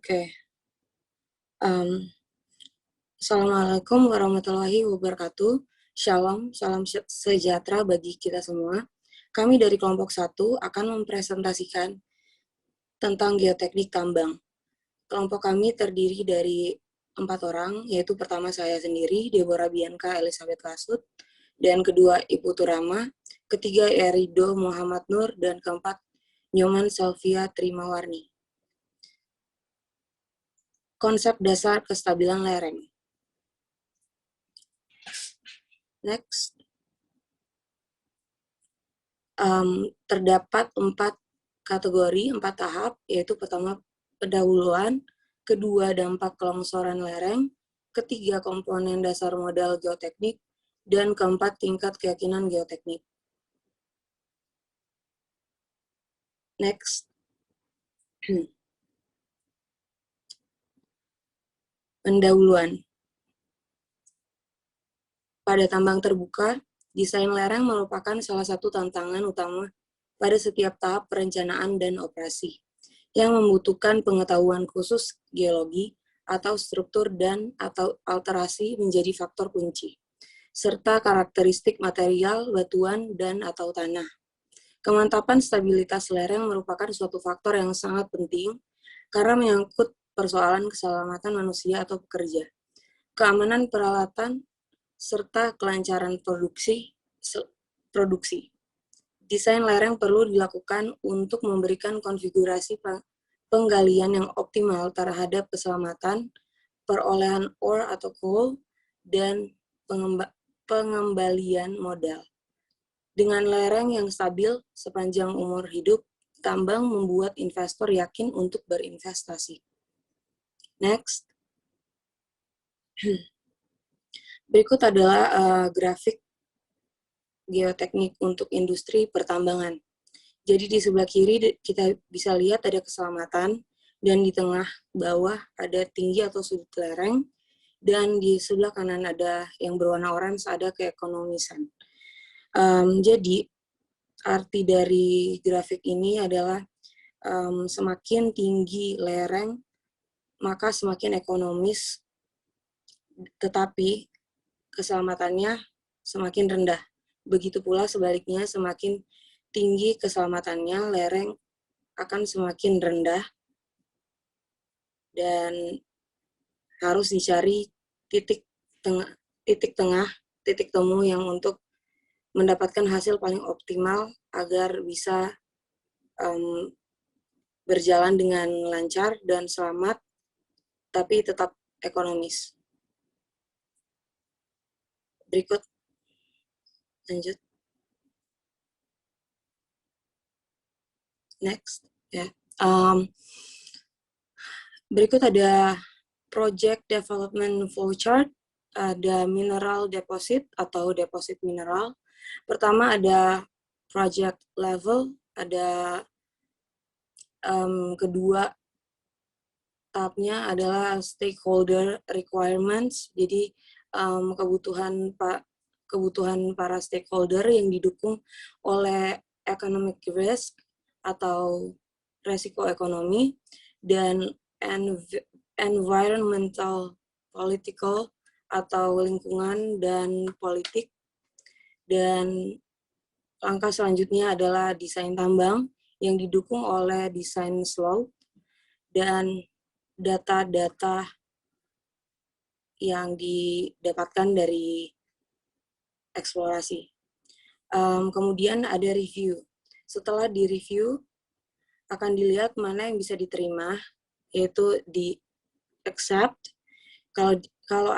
Oke. Assalamualaikum warahmatullahi wabarakatuh. Shalom, salam sejahtera bagi kita semua. Kami dari kelompok 1 akan mempresentasikan tentang geoteknik tambang. Kelompok kami terdiri dari 4 orang, yaitu pertama saya sendiri, Deborah Bianca Elizabeth Lasut, dan kedua Ibu Turama, ketiga Erido Muhammad Nur, dan keempat Nyoman Selvia Trimawarni. Konsep dasar kestabilan lereng. Next. Terdapat 4 kategori, 4 tahap, yaitu pertama pendahuluan, kedua dampak kelongsoran lereng, ketiga komponen dasar modal geoteknik, dan keempat tingkat keyakinan geoteknik. Next. Pendahuluan. Pada tambang terbuka, desain lereng merupakan salah satu tantangan utama pada setiap tahap perencanaan dan operasi, yang membutuhkan pengetahuan khusus geologi atau struktur dan atau alterasi menjadi faktor kunci, serta karakteristik material, batuan, dan atau tanah. Kemantapan stabilitas lereng merupakan suatu faktor yang sangat penting karena menyangkut persoalan keselamatan manusia atau pekerja, keamanan peralatan, serta kelancaran produksi. Desain lereng perlu dilakukan untuk memberikan konfigurasi penggalian yang optimal terhadap keselamatan, perolehan ore atau coal, dan pengembalian modal. Dengan lereng yang stabil sepanjang umur hidup, tambang membuat investor yakin untuk berinvestasi. Next. Berikut adalah grafik geoteknik untuk industri pertambangan. Jadi di sebelah kiri kita bisa lihat ada keselamatan, dan di tengah bawah ada tinggi atau sudut lereng, dan di sebelah kanan ada yang berwarna orange, ada keekonomisan. Jadi arti dari grafik ini adalah semakin tinggi lereng, maka semakin ekonomis, tetapi keselamatannya semakin rendah. Begitu pula sebaliknya, semakin tinggi keselamatannya, lereng akan semakin rendah, dan harus dicari titik temu yang untuk mendapatkan hasil paling optimal agar bisa berjalan dengan lancar dan selamat, tapi tetap ekonomis. Berikut, lanjut. Next. Ya. Berikut ada project development flowchart, ada mineral deposit atau deposit mineral. Pertama ada project level, ada kedua tahapnya adalah stakeholder requirements, jadi kebutuhan para stakeholder yang didukung oleh economic risk atau resiko ekonomi, dan environmental political atau lingkungan dan politik. Dan langkah selanjutnya adalah desain tambang yang didukung oleh desain slope dan data-data yang didapatkan dari eksplorasi. Kemudian ada review. Setelah di-review, akan dilihat mana yang bisa diterima, yaitu di accept. Kalau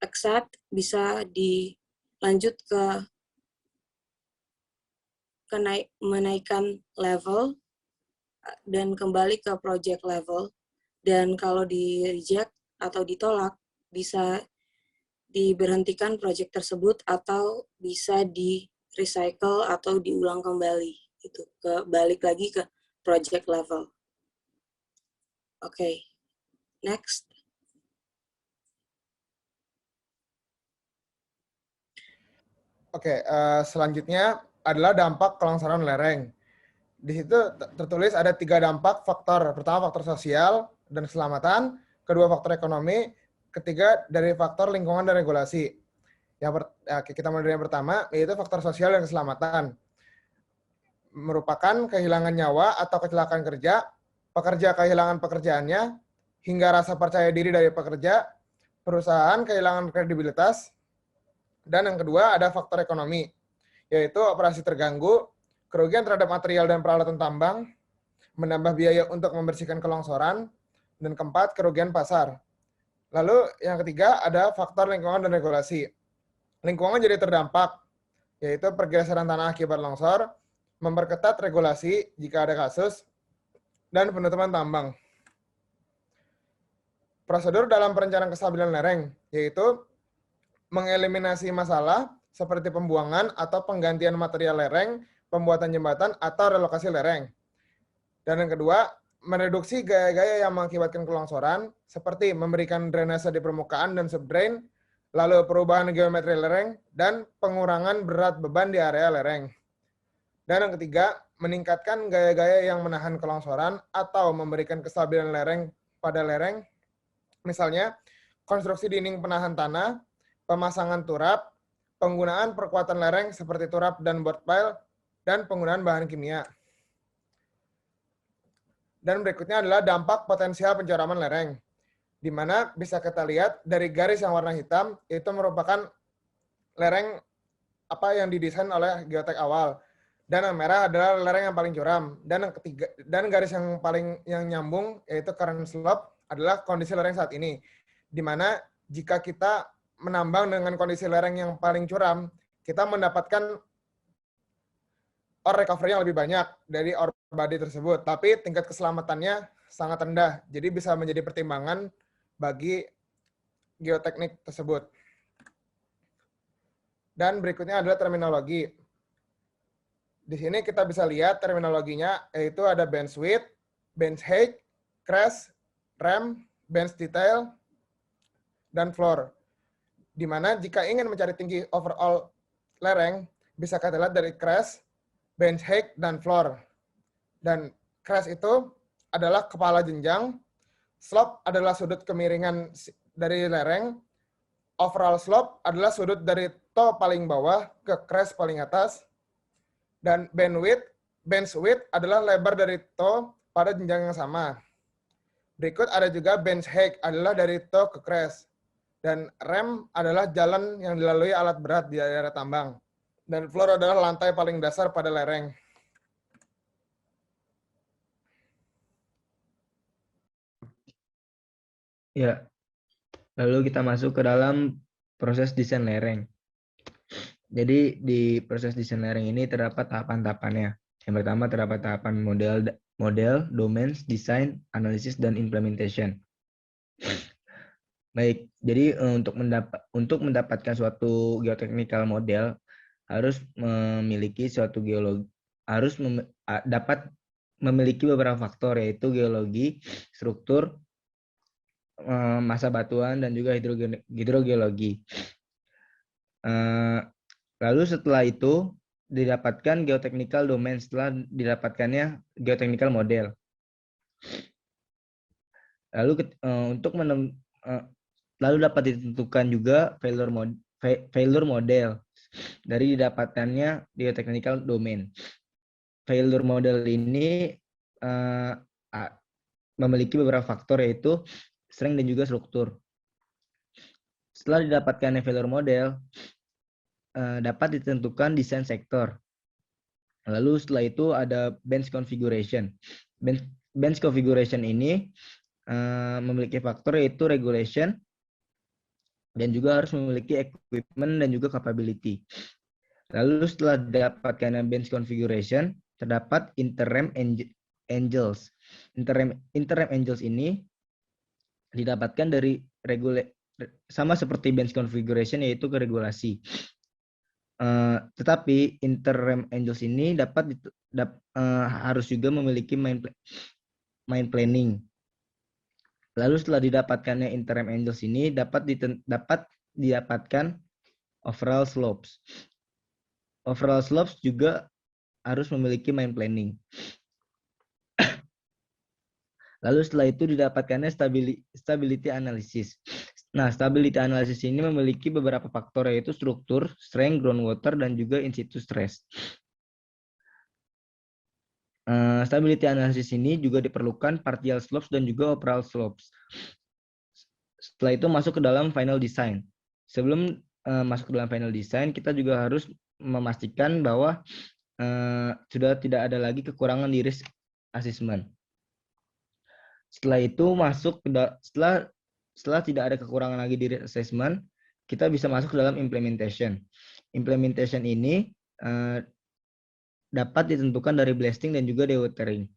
accept, bisa dilanjut ke menaikkan level dan kembali ke project level. Dan kalau di reject atau ditolak, bisa diberhentikan project tersebut atau bisa di recycle atau diulang kembali, gitu, balik lagi ke project level. Oke. Next. Oke, selanjutnya adalah dampak kelongsoran lereng. Di situ tertulis ada 3 dampak faktor. Pertama faktor sosial, dan keselamatan, kedua faktor ekonomi, ketiga dari faktor lingkungan dan regulasi. Kita mulai dari yang pertama, yaitu faktor sosial dan keselamatan. Merupakan kehilangan nyawa atau kecelakaan kerja, pekerja kehilangan pekerjaannya, hingga rasa percaya diri dari pekerja, perusahaan kehilangan kredibilitas, dan yang kedua ada faktor ekonomi, yaitu operasi terganggu, kerugian terhadap material dan peralatan tambang, menambah biaya untuk membersihkan kelongsoran, dan keempat, kerugian pasar. Lalu yang ketiga ada faktor lingkungan dan regulasi. Lingkungan jadi terdampak, yaitu pergeseran tanah akibat longsor, memperketat regulasi jika ada kasus, dan penutupan tambang. Prosedur dalam perencanaan kestabilan lereng, yaitu mengeliminasi masalah seperti pembuangan atau penggantian material lereng, pembuatan jembatan, atau relokasi lereng. Dan yang kedua, mereduksi gaya-gaya yang mengakibatkan kelongsoran, seperti memberikan drainase di permukaan dan subdrain, lalu perubahan geometri lereng, dan pengurangan berat beban di area lereng. Dan yang ketiga, meningkatkan gaya-gaya yang menahan kelongsoran atau memberikan kestabilan lereng pada lereng, misalnya konstruksi dinding penahan tanah, pemasangan turap, penggunaan perkuatan lereng seperti turap dan board pile, dan penggunaan bahan kimia. Dan berikutnya adalah dampak potensial pencuraman lereng, di mana bisa kita lihat dari garis yang warna hitam, itu merupakan lereng yang didesain oleh geotek awal. Dan yang merah adalah lereng yang paling curam. Dan yang ketiga, dan garis yang nyambung, yaitu current slope, adalah kondisi lereng saat ini. Di mana jika kita menambang dengan kondisi lereng yang paling curam, kita mendapatkan ore recovery yang lebih banyak dari ore body tersebut. Tapi tingkat keselamatannya sangat rendah. Jadi bisa menjadi pertimbangan bagi geoteknik tersebut. Dan berikutnya adalah terminologi. Di sini kita bisa lihat terminologinya, yaitu ada bench width, bench height, crest, ram, bench detail, dan floor. Di mana jika ingin mencari tinggi overall lereng, bisa kita lihat dari crest, bench height, dan floor. Dan crest itu adalah kepala jenjang, slope adalah sudut kemiringan dari lereng, overall slope adalah sudut dari toe paling bawah ke crest paling atas, dan bench width adalah lebar dari toe pada jenjang yang sama. Berikut ada juga bench height adalah dari toe ke crest. Dan ram adalah jalan yang dilalui alat berat di daerah tambang. Dan floor adalah lantai paling dasar pada lereng. Ya, lalu kita masuk ke dalam proses desain lereng. Jadi di proses desain lereng ini terdapat tahapan-tahapannya. Yang pertama terdapat tahapan model, domains, design, analisis, dan implementation. Baik, jadi untuk mendapatkan suatu geotechnical model harus memiliki suatu geologi, dapat memiliki beberapa faktor, yaitu geologi, struktur, massa batuan, dan juga hidrogeologi. Lalu setelah itu didapatkan geotechnical domain, setelah didapatkannya geotechnical model. Lalu lalu dapat ditentukan juga failure model dari didapatkannya geotechnical domain. Failure model ini memiliki beberapa faktor, yaitu strength dan juga struktur. Setelah didapatkannya failure model, dapat ditentukan desain sektor. Lalu setelah itu ada bench configuration. Bench configuration ini memiliki faktor, yaitu regulation, dan juga harus memiliki equipment dan juga capability. Lalu setelah didapatkan bench configuration, terdapat interram angles. Interram angles ini didapatkan dari sama seperti bench configuration, yaitu ke regulasi. Tetapi interram angles ini harus juga memiliki main planning. Lalu setelah didapatkannya interram angles ini dapat didapatkan overall slopes. Overall slopes juga harus memiliki main planning. Lalu setelah itu didapatkannya stability analysis. Nah, stability analysis ini memiliki beberapa faktor, yaitu struktur, strength, groundwater, dan juga in situ stress. Stability analysis ini juga diperlukan partial slopes dan juga overall slopes. Setelah itu masuk ke dalam final design. Sebelum masuk ke dalam final design, kita juga harus memastikan bahwa sudah tidak ada lagi kekurangan di risk assessment. Setelah itu setelah tidak ada kekurangan lagi di risk assessment, kita bisa masuk ke dalam implementation. Implementation ini dapat ditentukan dari blasting dan juga dewatering.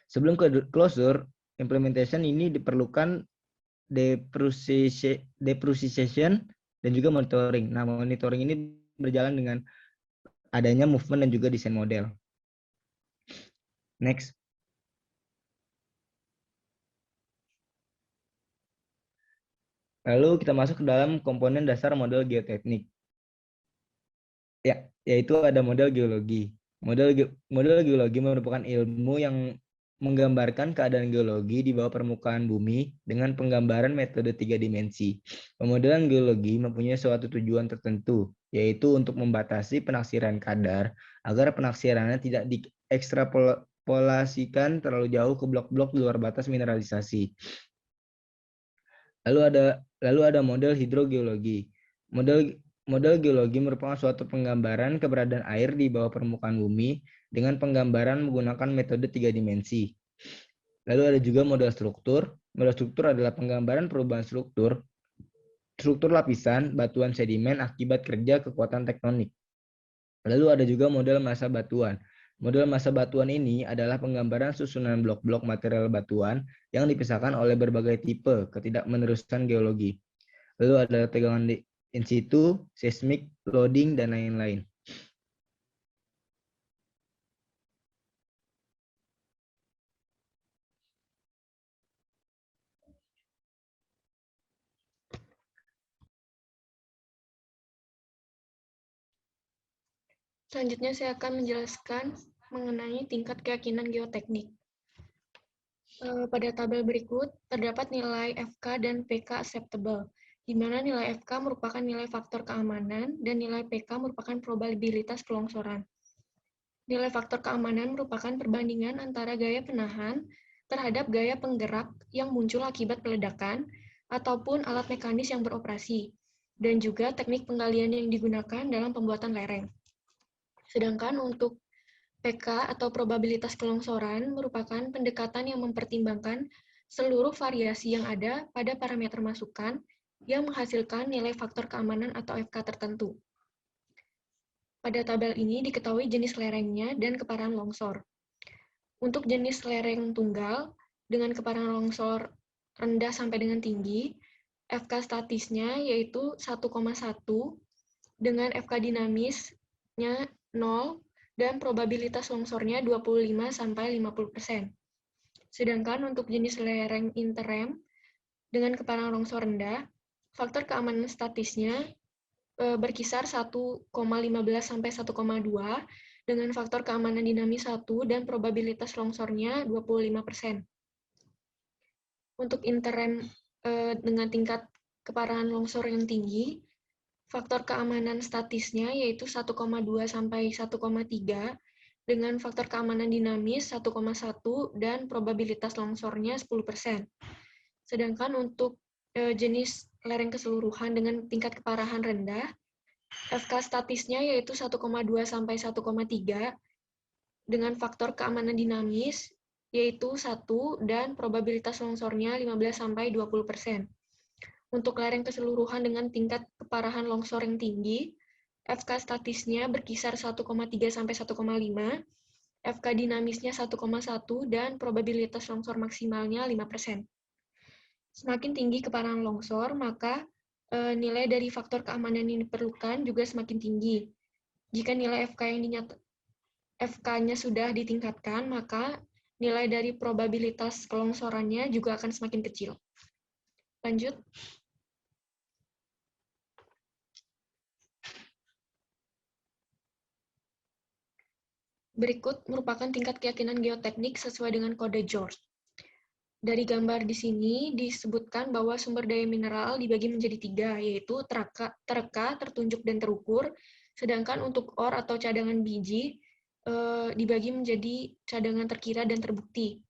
Sebelum ke closure, implementation ini diperlukan depreciation dan juga monitoring. Nah, monitoring ini berjalan dengan adanya movement dan juga desain model. Next. Lalu kita masuk ke dalam komponen dasar model geoteknik. Ya, yaitu ada model geologi. Model geologi merupakan ilmu yang menggambarkan keadaan geologi di bawah permukaan bumi dengan penggambaran metode 3 dimensi. Pemodelan geologi mempunyai suatu tujuan tertentu, yaitu untuk membatasi penafsiran kadar agar penafsirannya tidak diekstrapolasikan terlalu jauh ke blok-blok di luar batas mineralisasi. Lalu ada model hidrogeologi. Model geologi merupakan suatu penggambaran keberadaan air di bawah permukaan bumi dengan penggambaran menggunakan metode 3 dimensi. Lalu ada juga model struktur. Model struktur adalah penggambaran perubahan struktur lapisan, batuan sedimen akibat kerja kekuatan tektonik. Lalu ada juga model massa batuan. Model massa batuan ini adalah penggambaran susunan blok-blok material batuan yang dipisahkan oleh berbagai tipe ketidakmenerusan geologi. Lalu ada tegangan in situ, seismic, loading, dan lain-lain. Selanjutnya saya akan menjelaskan mengenai tingkat keyakinan geoteknik. Pada tabel berikut terdapat nilai FK dan PK acceptable, di mana nilai FK merupakan nilai faktor keamanan dan nilai PK merupakan probabilitas kelongsoran. Nilai faktor keamanan merupakan perbandingan antara gaya penahan terhadap gaya penggerak yang muncul akibat peledakan ataupun alat mekanis yang beroperasi, dan juga teknik penggalian yang digunakan dalam pembuatan lereng. Sedangkan untuk PK atau probabilitas kelongsoran merupakan pendekatan yang mempertimbangkan seluruh variasi yang ada pada parameter masukan yang menghasilkan nilai faktor keamanan atau FK tertentu. Pada tabel ini diketahui jenis lerengnya dan keparahan longsor. Untuk jenis lereng tunggal dengan keparahan longsor rendah sampai dengan tinggi, FK statisnya yaitu 1,1 dengan FK dinamisnya 0 dan probabilitas longsornya 25-50%. Sedangkan untuk jenis lereng interrem dengan keparahan longsor rendah, faktor keamanan statisnya berkisar 1,15 sampai 1,2 dengan faktor keamanan dinamis 1 dan probabilitas longsornya 25%. Untuk interrem dengan tingkat keparahan longsor yang tinggi, faktor keamanan statisnya yaitu 1,2 sampai 1,3 dengan faktor keamanan dinamis 1,1 dan probabilitas longsornya 10%. Sedangkan untuk jenis lereng keseluruhan dengan tingkat keparahan rendah, FK statisnya yaitu 1,2 sampai 1,3 dengan faktor keamanan dinamis yaitu 1 dan probabilitas longsornya 15 sampai 20%. Untuk lereng keseluruhan dengan tingkat keparahan longsor yang tinggi, FK statisnya berkisar 1,3 sampai 1,5, FK dinamisnya 1,1 dan probabilitas longsor maksimalnya 5%. Semakin tinggi keparahan longsor, maka nilai dari faktor keamanan yang diperlukan juga semakin tinggi. Jika nilai FK-nya sudah ditingkatkan, maka nilai dari probabilitas kelongsorannya juga akan semakin kecil. Lanjut. Berikut merupakan tingkat keyakinan geoteknik sesuai dengan kode George. Dari gambar di sini disebutkan bahwa sumber daya mineral dibagi menjadi 3, yaitu tereka, tertunjuk, dan terukur. Sedangkan untuk ore atau cadangan biji dibagi menjadi cadangan terkira dan terbukti.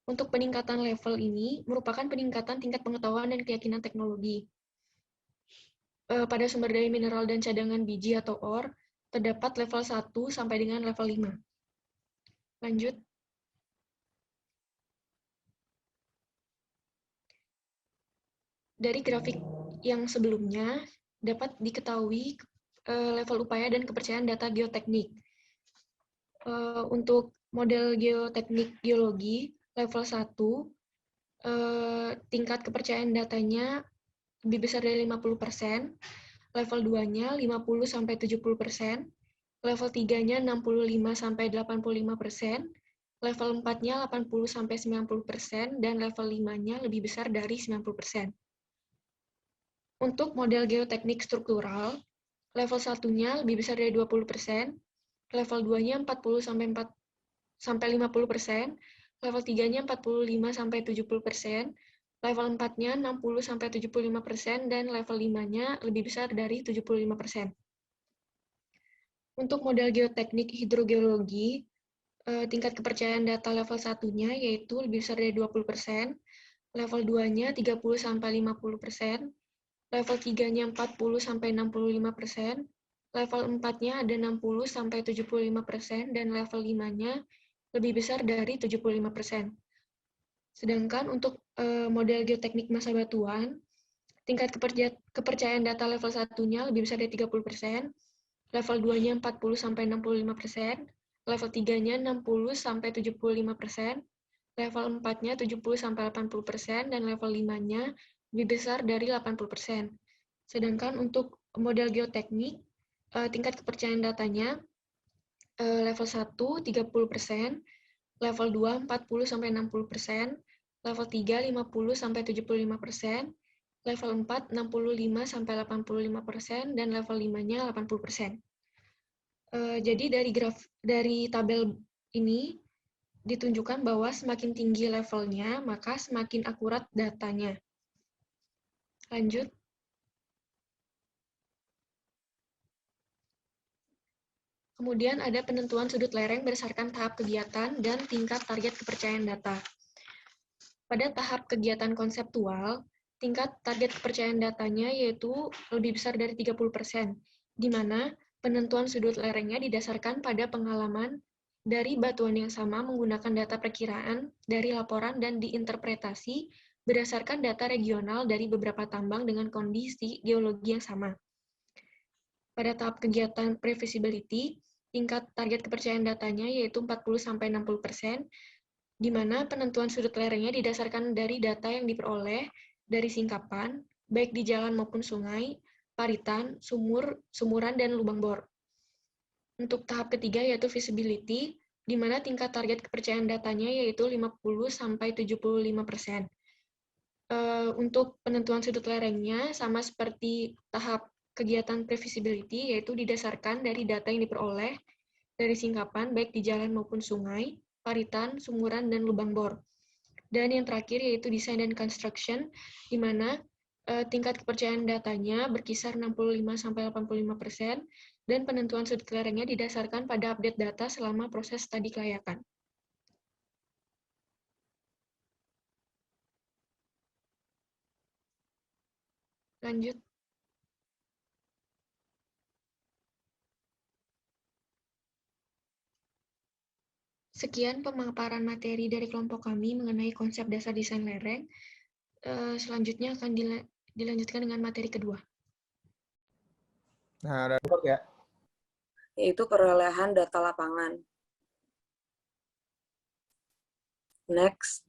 Untuk peningkatan level ini merupakan peningkatan tingkat pengetahuan dan keyakinan teknologi. Pada sumber daya mineral dan cadangan biji atau ore, terdapat level 1 sampai dengan level 5. Lanjut. Dari grafik yang sebelumnya, dapat diketahui level upaya dan kepercayaan data geoteknik. Untuk model geoteknik geologi, level 1, tingkat kepercayaan datanya lebih besar dari 50%, level 2-nya 50-70%, level 3-nya 65-85%, level 4-nya 80-90%, dan level 5-nya lebih besar dari 90%. Untuk model geoteknik struktural, level 1-nya lebih besar dari 20%, level 2-nya 40-50%, level 3-nya 45-70%, level 4-nya 60-75%, dan level 5-nya lebih besar dari 75%. Untuk model geoteknik hidrogeologi, tingkat kepercayaan data level 1-nya yaitu lebih besar dari 20%, level 2-nya 30-50%, level 3-nya 40-65%, level 4-nya ada 60-75%, dan level 5-nya lebih besar dari 75%. Sedangkan untuk model geoteknik masa batuan, tingkat kepercayaan data level 1-nya lebih besar dari 30%, level 2-nya 40-65%, level 3-nya 60-75%, level 4-nya 70-80%, dan level 5-nya lebih besar dari 80%. Sedangkan untuk model geoteknik, tingkat kepercayaan datanya level 1 30%, level 2 40-60%, level 3 50-75%, level 4 65-85%, dan level 5-nya 80%. Jadi dari tabel ini ditunjukkan bahwa semakin tinggi levelnya, maka semakin akurat datanya. Lanjut. Kemudian ada penentuan sudut lereng berdasarkan tahap kegiatan dan tingkat target kepercayaan data. Pada tahap kegiatan konseptual, tingkat target kepercayaan datanya yaitu lebih besar dari 30%, di mana penentuan sudut lerengnya didasarkan pada pengalaman dari batuan yang sama menggunakan data perkiraan dari laporan dan diinterpretasi berdasarkan data regional dari beberapa tambang dengan kondisi geologi yang sama. Pada tahap kegiatan previsibility, tingkat target kepercayaan datanya yaitu 40-60%, di mana penentuan sudut lerengnya didasarkan dari data yang diperoleh dari singkapan, baik di jalan maupun sungai, paritan, sumuran, dan lubang bor. Untuk tahap ketiga yaitu visibility, di mana tingkat target kepercayaan datanya yaitu 50-75%. Untuk penentuan sudut lerengnya sama seperti tahap kegiatan previsibility, yaitu didasarkan dari data yang diperoleh dari singkapan baik di jalan maupun sungai, paritan, sumuran, dan lubang bor. Dan yang terakhir yaitu design dan construction, di mana tingkat kepercayaan datanya berkisar 65-85%, dan penentuan sudut lerengnya didasarkan pada update data selama proses studi kelayakan. Lanjut. Sekian pemaparan materi dari kelompok kami mengenai konsep dasar desain lereng. Selanjutnya akan dilanjutkan dengan materi kedua. Nah, ada report ya. Yaitu perolehan data lapangan. Next.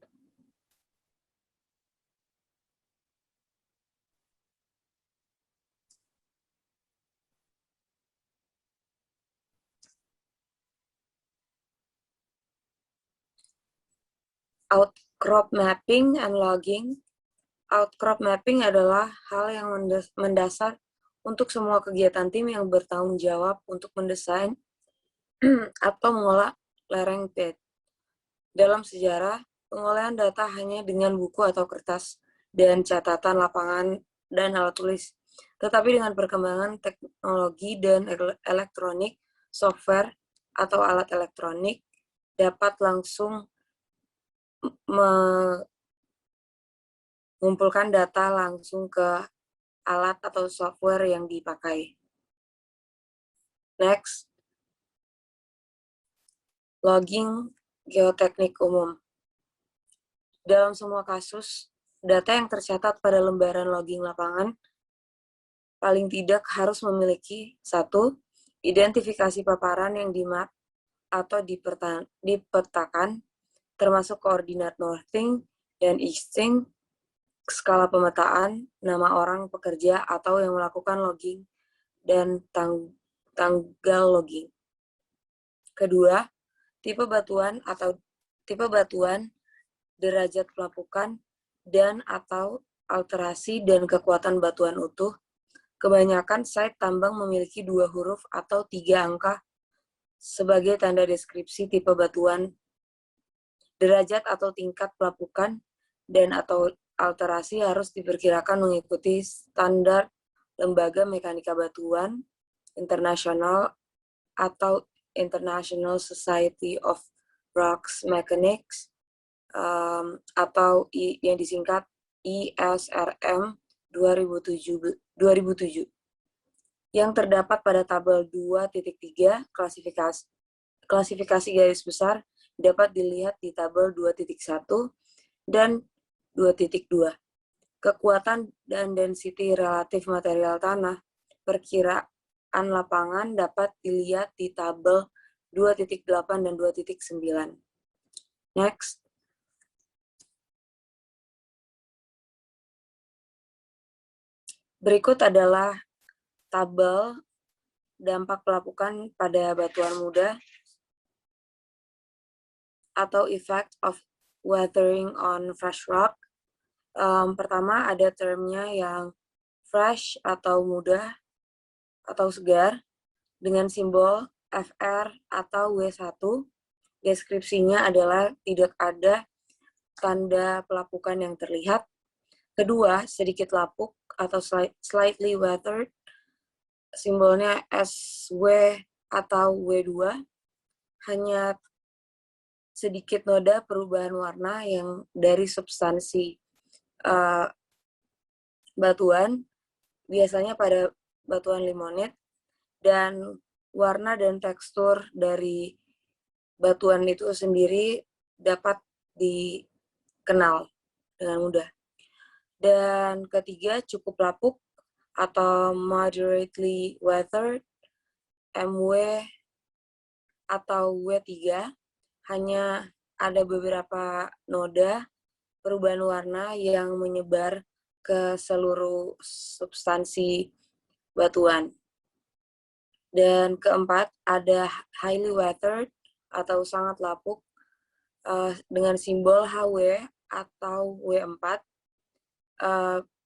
Outcrop mapping and logging. Outcrop mapping adalah hal yang mendasar untuk semua kegiatan tim yang bertanggung jawab untuk mendesain atau mengolah lereng pit. Dalam sejarah, pengolahan data hanya dengan buku atau kertas dan catatan lapangan dan alat tulis. Tetapi dengan perkembangan teknologi dan elektronik, software atau alat elektronik dapat langsung mengumpulkan data langsung ke alat atau software yang dipakai. Next, logging geoteknik umum. Dalam semua kasus, data yang tercatat pada lembaran logging lapangan paling tidak harus memiliki 1. Identifikasi paparan yang dimap atau dipetakan, termasuk koordinat northing dan easting, skala pemetaan, nama orang pekerja atau yang melakukan logging, dan tanggal logging. Kedua, tipe batuan, derajat pelapukan, dan atau alterasi dan kekuatan batuan utuh. Kebanyakan site tambang memiliki 2 huruf atau 3 angka sebagai tanda deskripsi tipe batuan, derajat atau tingkat pelapukan, dan atau alterasi harus diperkirakan mengikuti standar Lembaga Mekanika Batuan Internasional atau International Society of Rocks Mechanics, atau yang disingkat ISRM 2007 yang terdapat pada tabel 2.3 klasifikasi garis besar dapat dilihat di tabel 2.1 dan 2.2. Kekuatan dan density relatif material tanah, perkiraan lapangan dapat dilihat di tabel 2.8 dan 2.9. Next. Berikut adalah tabel dampak pelapukan pada batuan muda atau effect of weathering on fresh rock. Pertama ada termnya yang fresh atau muda atau segar dengan simbol FR atau W1. Deskripsinya adalah tidak ada tanda pelapukan yang terlihat. Kedua, sedikit lapuk atau slightly weathered, simbolnya SW atau W2, hanya sedikit noda perubahan warna yang dari substansi batuan, biasanya pada batuan limonit, dan warna dan tekstur dari batuan itu sendiri dapat dikenal dengan mudah. Dan ketiga, cukup lapuk atau moderately weathered, MW atau W3, hanya ada beberapa noda perubahan warna yang menyebar ke seluruh substansi batuan. Dan keempat, ada highly weathered atau sangat lapuk dengan simbol HW atau W4.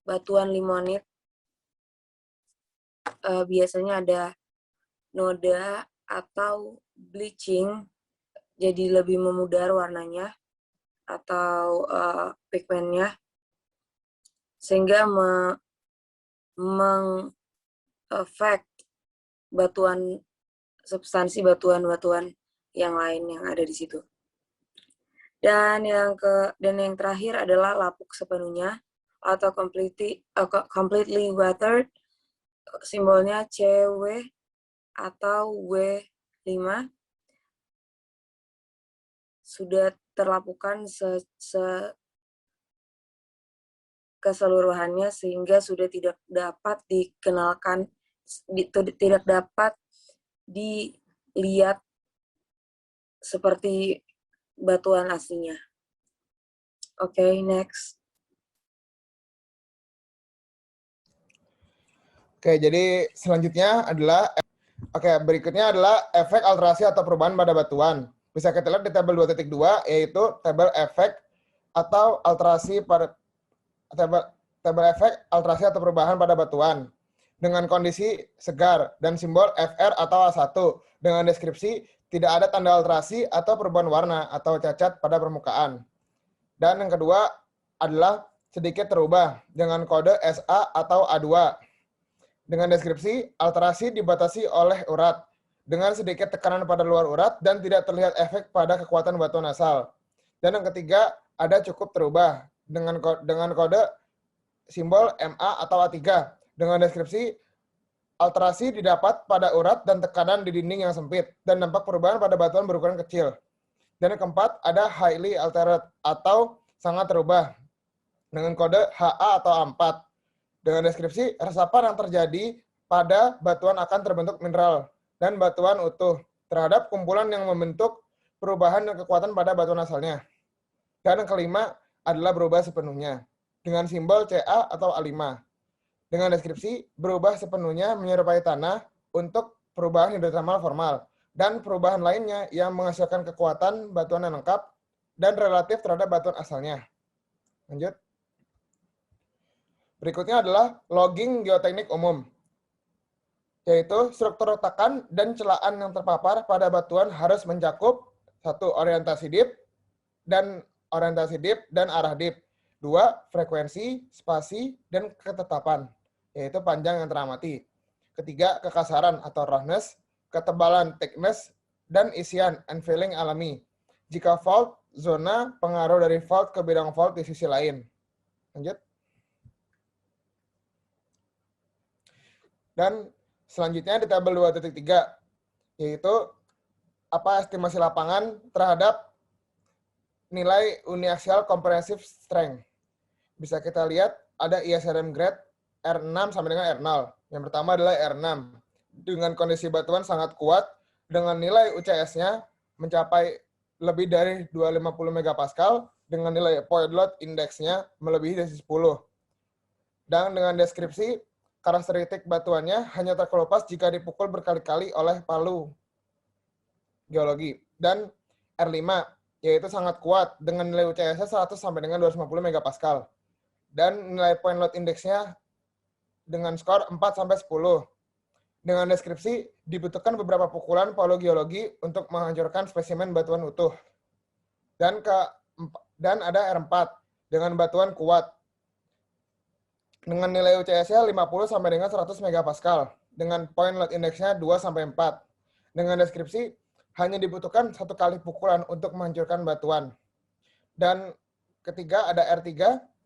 Batuan limonit biasanya ada noda atau bleaching, jadi lebih memudar warnanya atau pigmennya, sehingga meng-affect substansi batuan-batuan yang lain yang ada di situ. Dan yang terakhir adalah lapuk sepenuhnya atau completely weathered, simbolnya CW atau W5, sudah terlapukan keseluruhannya sehingga sudah tidak dapat dikenalkan, tidak dapat dilihat seperti batuan aslinya. Oke, next. Oke, jadi selanjutnya adalah berikutnya adalah efek alterasi atau perubahan pada batuan. Bisa kita lihat di tabel 2.2, yaitu tabel efek atau alterasi pada tabel efek alterasi atau perubahan pada batuan dengan kondisi segar dan simbol FR atau A1 dengan deskripsi tidak ada tanda alterasi atau perubahan warna atau cacat pada permukaan. Dan yang kedua adalah sedikit terubah dengan kode SA atau A2. Dengan deskripsi, alterasi dibatasi oleh urat dengan sedikit tekanan pada luar urat dan tidak terlihat efek pada kekuatan batuan asal. Dan yang ketiga, ada cukup terubah dengan kode simbol MA atau A3. Dengan deskripsi, alterasi didapat pada urat dan tekanan di dinding yang sempit dan nampak perubahan pada batuan berukuran kecil. Dan yang keempat, ada highly altered atau sangat terubah dengan kode HA atau A4. Dengan deskripsi, resapan yang terjadi pada batuan akan terbentuk mineral dan batuan utuh terhadap kumpulan yang membentuk perubahan dan kekuatan pada batuan asalnya. Dan yang kelima adalah berubah sepenuhnya dengan simbol CA atau A5. Dengan deskripsi, berubah sepenuhnya menyerupai tanah untuk perubahan hidrotermal formal dan perubahan lainnya yang menghasilkan kekuatan batuan yang lengkap dan relatif terhadap batuan asalnya. Lanjut. Berikutnya adalah logging geoteknik umum, yaitu struktur retakan dan celaan yang terpapar pada batuan harus mencakup 1. Orientasi dip dan arah dip. 2. Frekuensi, spasi, dan ketetapan, yaitu panjang yang teramati. 3. Kekasaran atau roughness, ketebalan thickness, dan isian and filling alami. Jika fault, zona pengaruh dari fault ke bidang fault di sisi lain. Lanjut. Dan selanjutnya di tabel 2.3, yaitu estimasi lapangan terhadap nilai uniaxial comprehensive strength. Bisa kita lihat ada ISRM grade R6 sampai dengan R0. Yang pertama adalah R6. Dengan kondisi batuan sangat kuat, dengan nilai UCS-nya mencapai lebih dari 250 megapascal, dengan nilai point load index-nya melebihi dari 10. Dan dengan deskripsi, karakteristik batuannya hanya terkelupas jika dipukul berkali-kali oleh palu geologi. Dan R5, yaitu sangat kuat dengan nilai UCS-nya 100 sampai dengan 250 megapascal. Dan nilai point load index-nya dengan skor 4 sampai 10. Dengan deskripsi, dibutuhkan beberapa pukulan palu geologi untuk menghancurkan spesimen batuan utuh. Dan ada R4 dengan batuan kuat dengan nilai UCS-nya 50 sampai dengan 100 megapascal dengan point load index-nya 2 sampai 4. Dengan deskripsi, hanya dibutuhkan 1 kali pukulan untuk menghancurkan batuan. Dan ketiga ada R3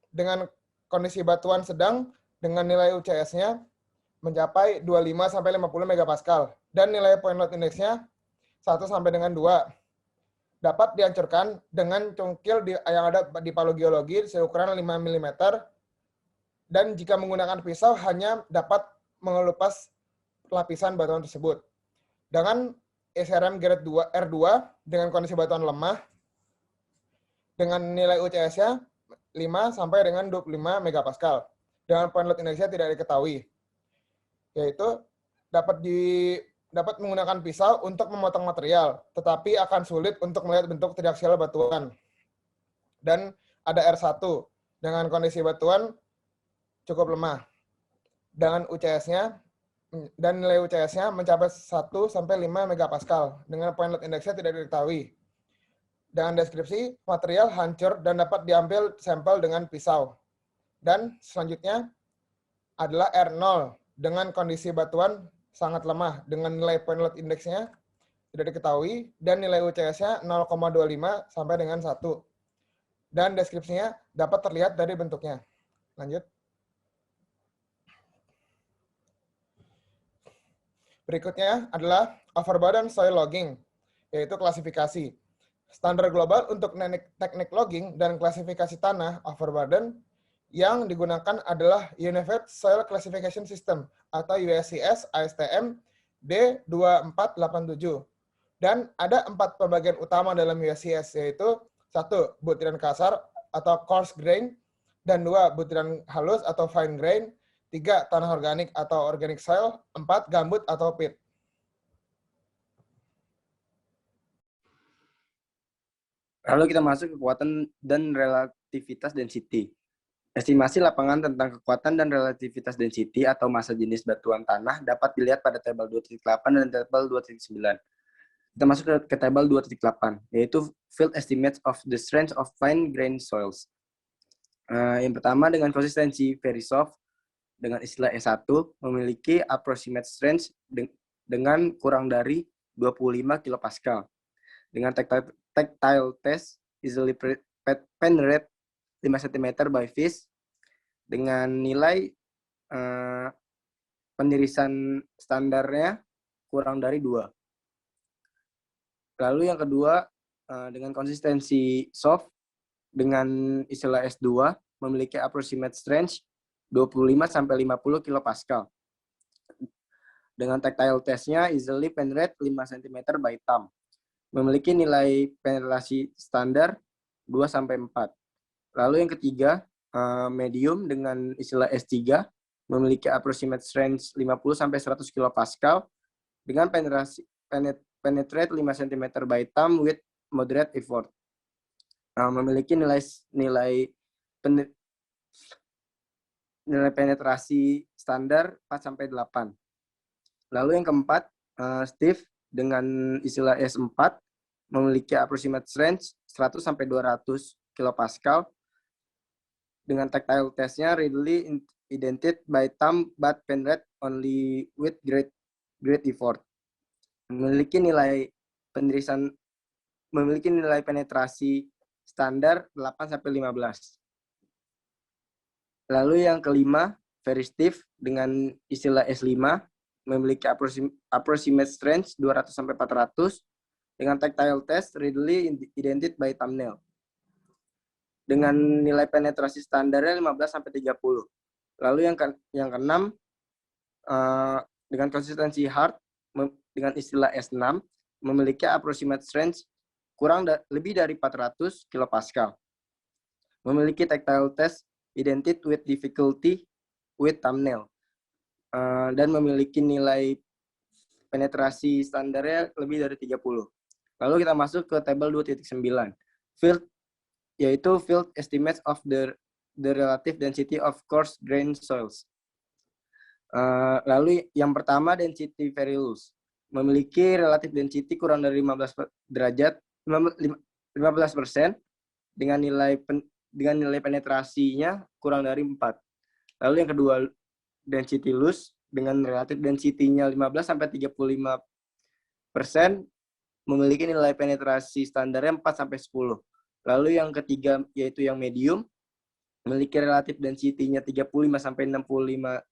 dengan kondisi batuan sedang dengan nilai UCS-nya mencapai 25 sampai 50 megapascal dan nilai point load index-nya 1 sampai dengan 2. Dapat dihancurkan dengan cungkil yang ada di palu geologi seukuran 5 mm. Dan jika menggunakan pisau hanya dapat mengelupas lapisan batuan tersebut. Dengan SRM grade R2 dengan kondisi batuan lemah dengan nilai UCS-nya 5 sampai dengan 25 megapascal. Dengan point load index-nya tidak diketahui. Yaitu dapat menggunakan pisau untuk memotong material, tetapi akan sulit untuk melihat bentuk triaksial batuan. Dan ada R1 dengan kondisi batuan cukup lemah. Dengan UCS-nya dan nilai UCS-nya mencapai 1 sampai 5 megapascal dengan point load index-nya tidak diketahui. Dengan deskripsi, material hancur dan dapat diambil sampel dengan pisau. Dan selanjutnya adalah R0 dengan kondisi batuan sangat lemah dengan nilai point load index-nya tidak diketahui dan nilai UCS-nya 0,25 sampai dengan 1. Dan deskripsinya dapat terlihat dari bentuknya. Lanjut. Berikutnya adalah overburden soil logging, yaitu klasifikasi. Standar global untuk teknik logging dan klasifikasi tanah overburden yang digunakan adalah Unified Soil Classification System atau USCS ASTM D2487. Dan ada 4 pembagian utama dalam USCS, yaitu 1. Butiran kasar atau coarse grain, dan 2. Butiran halus atau fine grain, 3. Tanah organik atau organic soil, 4. Gambut atau peat. Lalu kita masuk ke kekuatan dan relativitas density. Estimasi lapangan tentang kekuatan dan relativitas density atau massa jenis batuan tanah dapat dilihat pada tabel 2.8 dan tabel 2.9. Kita masuk ke tabel 2.8, yaitu Field Estimates of the Strength of Fine Grained Soils. Yang pertama, dengan konsistensi very soft, dengan istilah S1, memiliki approximate strength dengan kurang dari 25 kilopascal. Dengan tactile test, easily penetrate 5 cm by fish, dengan nilai penirisan standarnya kurang dari 2. Lalu yang kedua, dengan konsistensi soft, dengan istilah S2, memiliki approximate strength 25-50 kilopascal. Dengan tactile testnya, easily penetrate 5 cm by thumb. Memiliki nilai penetrasi standar 2-4. Lalu yang ketiga, medium dengan istilah S3, memiliki approximate strength 50-100 kilopascal dengan penetrate 5 cm by thumb with moderate effort. Memiliki nilai penetrasi standar 4-8. Lalu yang keempat, stiff dengan istilah S4, memiliki approximate strength 100-200 kilopascal. Dengan tactile testnya readily identified by thumb but penetrate only with great effort. Memiliki nilai penetrasi standar 8-15. Lalu yang kelima, very stiff dengan istilah S5, memiliki approximate strength 200-400 dengan tactile test readily identified by thumbnail. Dengan nilai penetrasi standarnya 15-30. Lalu yang keenam, dengan konsistensi hard dengan istilah S6, memiliki approximate strength lebih dari 400 kilopascal. Memiliki tactile test identified with difficulty with thumbnail. Dan memiliki nilai penetrasi standarnya lebih dari 30. Lalu kita masuk ke tabel 2.9. Yaitu field estimates of the relative density of coarse grained soils. Lalu yang pertama, density very loose. Memiliki relative density kurang dari 15% dengan nilai penetrasinya kurang dari 4. Lalu yang kedua, density loose dengan relative density-nya 15-35%, memiliki nilai penetrasi standarnya 4-10. Lalu yang ketiga, yaitu yang medium, memiliki relative density-nya 35-65%,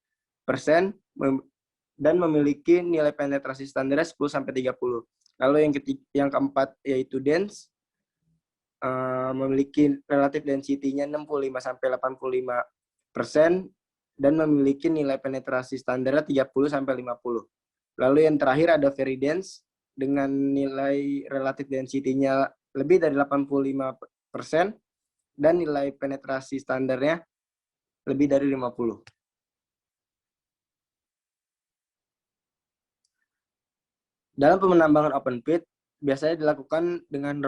dan memiliki nilai penetrasi standarnya 10-30. Lalu yang keempat, yaitu dense, memiliki relative density-nya 65-85%, dan memiliki nilai penetrasi standarnya 30-50. Lalu yang terakhir ada very dense, dengan nilai relative density-nya lebih dari 85%, dan nilai penetrasi standarnya lebih dari 50. Dalam penambangan open pit, biasanya dilakukan dengan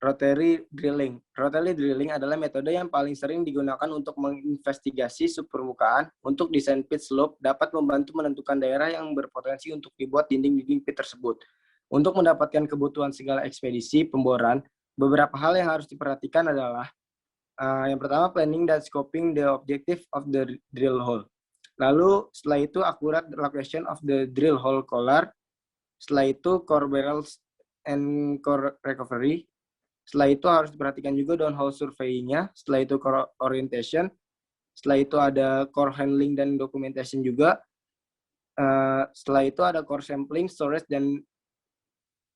rotary drilling. Rotary drilling adalah metode yang paling sering digunakan untuk menginvestigasi subpermukaan. Untuk desain pit slope dapat membantu menentukan daerah yang berpotensi untuk dibuat dinding-dinding pit tersebut. Untuk mendapatkan kebutuhan segala ekspedisi pemboran, beberapa hal yang harus diperhatikan adalah yang pertama, planning dan scoping the objective of the drill hole. Lalu setelah itu accurate location of the drill hole collar. Setelah itu core barrels and core recovery. Setelah itu harus diperhatikan juga downhole survey-nya. Setelah itu core orientation. Setelah itu ada core handling dan documentation juga. Setelah itu ada core sampling, storage, dan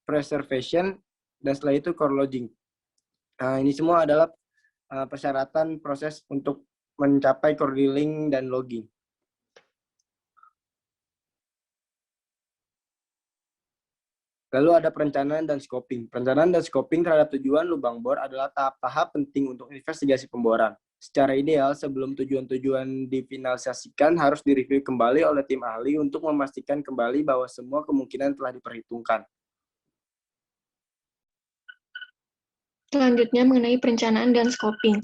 preservation. Dan setelah itu core logging. Ini semua adalah persyaratan proses untuk mencapai core drilling dan logging. Lalu ada perencanaan dan scoping. Perencanaan dan scoping terhadap tujuan lubang bor adalah tahap-tahap penting untuk investigasi pemboran. Secara ideal, sebelum tujuan-tujuan difinalisasikan, harus direview kembali oleh tim ahli untuk memastikan kembali bahwa semua kemungkinan telah diperhitungkan. Selanjutnya mengenai perencanaan dan scoping.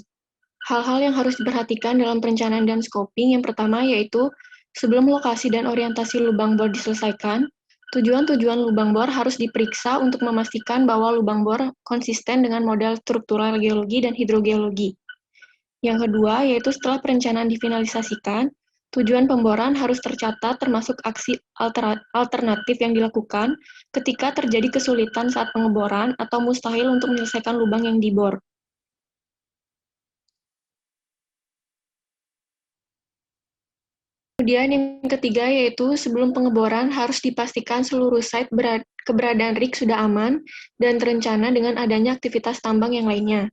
Hal-hal yang harus diperhatikan dalam perencanaan dan scoping yang pertama yaitu sebelum lokasi dan orientasi lubang bor diselesaikan, Tujuan-tujuan lubang bor harus diperiksa untuk memastikan bahwa lubang bor konsisten dengan model struktural geologi dan hidrogeologi. Yang kedua, yaitu setelah perencanaan difinalisasikan, tujuan pemboran harus tercatat termasuk aksi alternatif yang dilakukan ketika terjadi kesulitan saat pengeboran atau mustahil untuk menyelesaikan lubang yang dibor. Kemudian yang ketiga yaitu sebelum pengeboran harus dipastikan seluruh site keberadaan rig sudah aman dan terencana dengan adanya aktivitas tambang yang lainnya.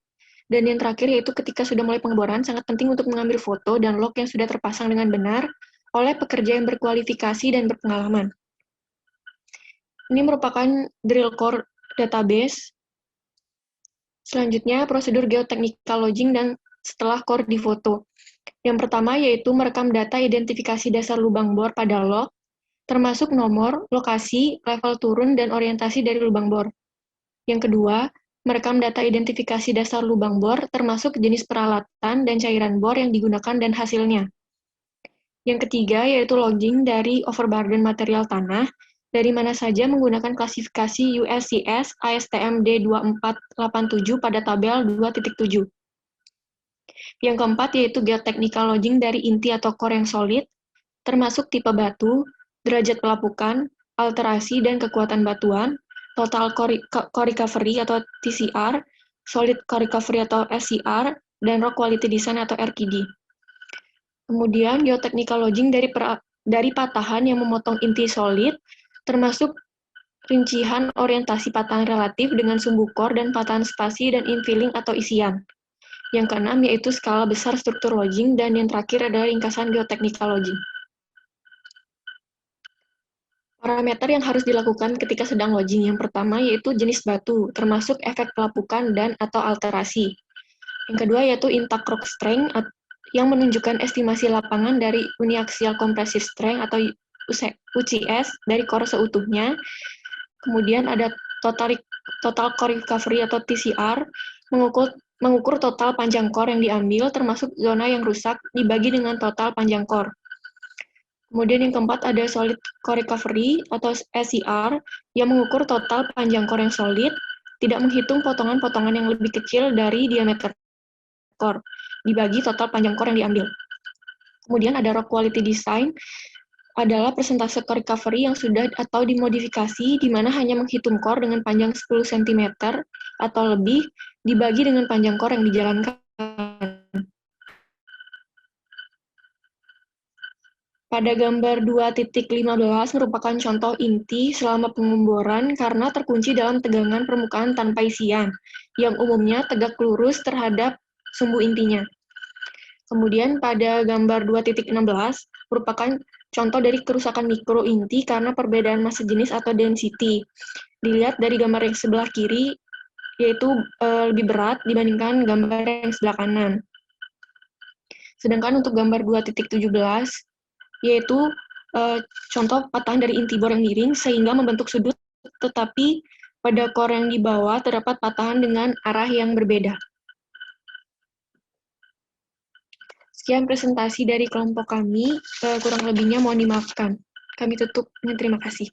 Dan yang terakhir yaitu ketika sudah mulai pengeboran, sangat penting untuk mengambil foto dan log yang sudah terpasang dengan benar oleh pekerja yang berkualifikasi dan berpengalaman. Ini merupakan drill core database. Selanjutnya, prosedur geotechnical logging dan setelah core difoto. Yang pertama yaitu merekam data identifikasi dasar lubang bor pada log, termasuk nomor, lokasi, level turun, dan orientasi dari lubang bor. Yang kedua, merekam data identifikasi dasar lubang bor, termasuk jenis peralatan dan cairan bor yang digunakan dan hasilnya. Yang ketiga, yaitu logging dari overburden material tanah, dari mana saja menggunakan klasifikasi USCS ASTM D2487 pada tabel 2.7. Yang keempat, yaitu geotechnical logging dari inti atau core yang solid, termasuk tipe batu, derajat pelapukan, alterasi dan kekuatan batuan, total core recovery atau TCR, solid core recovery atau SCR, dan rock quality design atau RQD. Kemudian geotechnical logging dari patahan yang memotong inti solid, termasuk rincian orientasi patahan relatif dengan sumbu core dan patahan spasi dan infilling atau isian. Yang keenam yaitu skala besar struktur logging, dan yang terakhir adalah ringkasan geotechnical logging. Parameter yang harus dilakukan ketika sedang logging yang pertama yaitu jenis batu, termasuk efek pelapukan dan atau alterasi. Yang kedua yaitu intact rock strength yang menunjukkan estimasi lapangan dari uniaxial compressive strength atau UCS dari core seutuhnya. Kemudian ada total core recovery atau TCR, mengukur total panjang core yang diambil termasuk zona yang rusak dibagi dengan total panjang core. Kemudian yang keempat ada solid core recovery atau SCR yang mengukur total panjang core yang solid, tidak menghitung potongan-potongan yang lebih kecil dari diameter core, dibagi total panjang core yang diambil. Kemudian ada rock quality design, adalah persentase core recovery yang sudah atau dimodifikasi, di mana hanya menghitung core dengan panjang 10 cm atau lebih, dibagi dengan panjang core yang dijalankan. Pada gambar 2.15 merupakan contoh inti selama pengeboran karena terkunci dalam tegangan permukaan tanpa isian, yang umumnya tegak lurus terhadap sumbu intinya. Kemudian pada gambar 2.16 merupakan contoh dari kerusakan mikro inti karena perbedaan massa jenis atau density. Dilihat dari gambar yang sebelah kiri, yaitu lebih berat dibandingkan gambar yang sebelah kanan. Sedangkan untuk gambar 2.17, yaitu contoh patahan dari inti bor yang miring sehingga membentuk sudut, tetapi pada core yang di bawah terdapat patahan dengan arah yang berbeda. Sekian presentasi dari kelompok kami, kurang lebihnya mohon dimaafkan. Kami tutup, terima kasih.